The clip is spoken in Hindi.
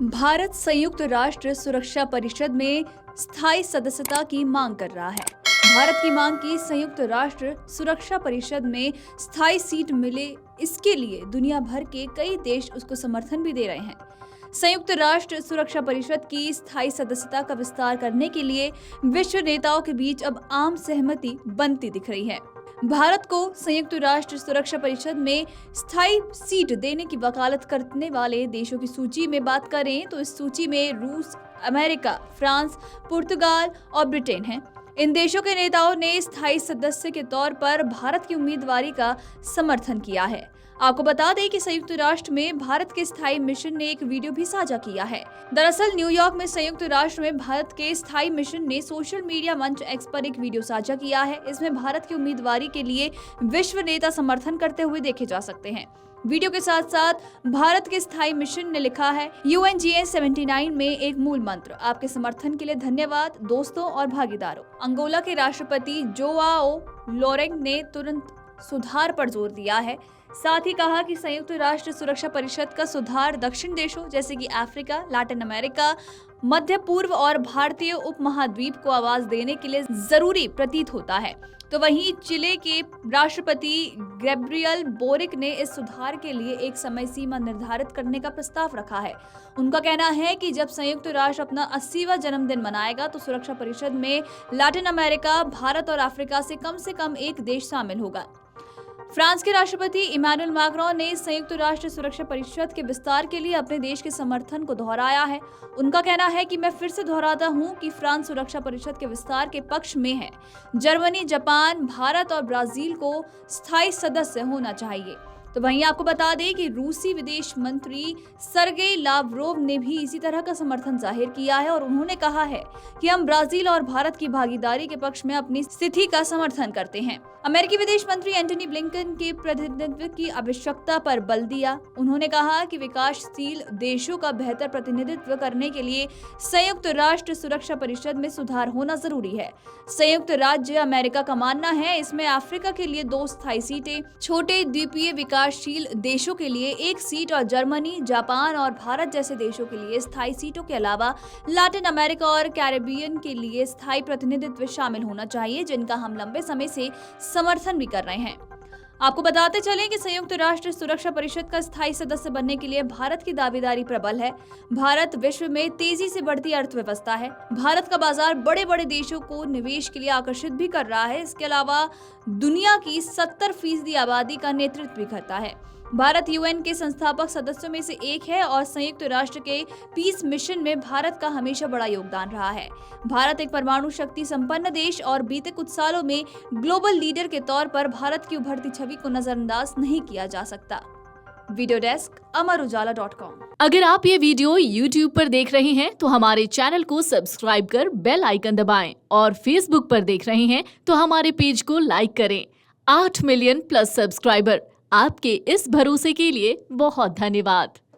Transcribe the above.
भारत संयुक्त राष्ट्र सुरक्षा परिषद में स्थायी सदस्यता की मांग कर रहा है। भारत की मांग की संयुक्त राष्ट्र सुरक्षा परिषद में स्थायी सीट मिले, इसके लिए दुनिया भर के कई देश उसको समर्थन भी दे रहे हैं। संयुक्त राष्ट्र सुरक्षा परिषद की स्थायी सदस्यता का विस्तार करने के लिए विश्व नेताओं के बीच अब आम सहमति बनती दिख रही है। भारत को संयुक्त राष्ट्र सुरक्षा परिषद में स्थायी सीट देने की वकालत करने वाले देशों की सूची में बात करें तो इस सूची में रूस, अमेरिका, फ्रांस, पुर्तगाल और ब्रिटेन हैं। इन देशों के नेताओं ने स्थायी सदस्य के तौर पर भारत की उम्मीदवारी का समर्थन किया है। आपको बता दें कि संयुक्त राष्ट्र में भारत के स्थायी मिशन ने एक वीडियो भी साझा किया है। दरअसल न्यूयॉर्क में संयुक्त राष्ट्र में भारत के स्थायी मिशन ने सोशल मीडिया मंच एक्स पर एक वीडियो साझा किया है। इसमें भारत की उम्मीदवारी के लिए विश्व नेता समर्थन करते हुए देखे जा सकते हैं। वीडियो के साथ साथ भारत के स्थायी मिशन ने लिखा है, UNGA-79 में एक मूल मंत्र, आपके समर्थन के लिए धन्यवाद दोस्तों और भागीदारों। अंगोला के राष्ट्रपति जोआओ लोरेंग ने तुरंत सुधार पर जोर दिया है। साथ ही कहा कि संयुक्त राष्ट्र सुरक्षा परिषद का सुधार दक्षिण देशों जैसे कि अफ्रीका, लैटिन अमेरिका, मध्य पूर्व और भारतीय उपमहाद्वीप को आवाज देने के लिए जरूरी प्रतीत होता है। तो वहीं चिले के राष्ट्रपति गैब्रियल बोरिक ने इस सुधार के लिए एक समय सीमा निर्धारित करने का प्रस्ताव रखा है। उनका कहना है कि जब संयुक्त राष्ट्र अपना 80वां जन्मदिन मनाएगा तो सुरक्षा परिषद में लैटिन अमेरिका, भारत और अफ्रीका से कम एक देश शामिल होगा। फ्रांस के राष्ट्रपति इमैनुअल मैक्रोन ने संयुक्त राष्ट्र सुरक्षा परिषद के विस्तार के लिए अपने देश के समर्थन को दोहराया है। उनका कहना है कि मैं फिर से दोहराता हूं कि फ्रांस सुरक्षा परिषद के विस्तार के पक्ष में है। जर्मनी, जापान, भारत और ब्राजील को स्थायी सदस्य होना चाहिए। तो वहीं आपको बता दें कि रूसी विदेश मंत्री सर्गेई लावरोव ने भी इसी तरह का समर्थन जाहिर किया है और उन्होंने कहा है कि हम ब्राजील और भारत की भागीदारी के पक्ष में अपनी स्थिति का समर्थन करते हैं। अमेरिकी विदेश मंत्री एंटनी ब्लिंकन के प्रतिनिधित्व की आवश्यकता पर बल दिया। उन्होंने कहा कि विकासशील देशों का बेहतर प्रतिनिधित्व करने के लिए संयुक्त राष्ट्र सुरक्षा परिषद में सुधार होना जरूरी है। संयुक्त राज्य अमेरिका का मानना है इसमें अफ्रीका के लिए 2 स्थायी सीटें, छोटे द्वीपीय विकासशील देशों के लिए 1 सीट और जर्मनी, जापान और भारत जैसे देशों के लिए स्थायी सीटों के अलावा लैटिन अमेरिका और कैरेबियन के लिए स्थायी प्रतिनिधित्व शामिल होना चाहिए, जिनका हम लंबे समय से समर्थन भी कर रहे हैं। आपको बताते चलें कि संयुक्त राष्ट्र सुरक्षा परिषद का स्थायी सदस्य बनने के लिए भारत की दावेदारी प्रबल है। भारत विश्व में तेजी से बढ़ती अर्थव्यवस्था है। भारत का बाजार बड़े देशों को निवेश के लिए आकर्षित भी कर रहा है। इसके अलावा दुनिया की 70% आबादी का नेतृत्व भी करता है। भारत UN के संस्थापक सदस्यों में से एक है और संयुक्त राष्ट्र के पीस मिशन में भारत का हमेशा बड़ा योगदान रहा है। भारत एक परमाणु शक्ति संपन्न देश और बीते कुछ सालों में ग्लोबल लीडर के तौर पर भारत की उभरती छवि को नजरअंदाज नहीं किया जा सकता। वीडियो डेस्क अमरउजाला.com। अगर आप ये वीडियो YouTube पर देख रहे हैं तो हमारे चैनल को सब्सक्राइब कर बेल आइकन दबाएं और Facebook पर देख रहे हैं तो हमारे पेज को लाइक करें। 8 मिलियन+ सब्सक्राइबर, आपके इस भरोसे के लिए बहुत धन्यवाद।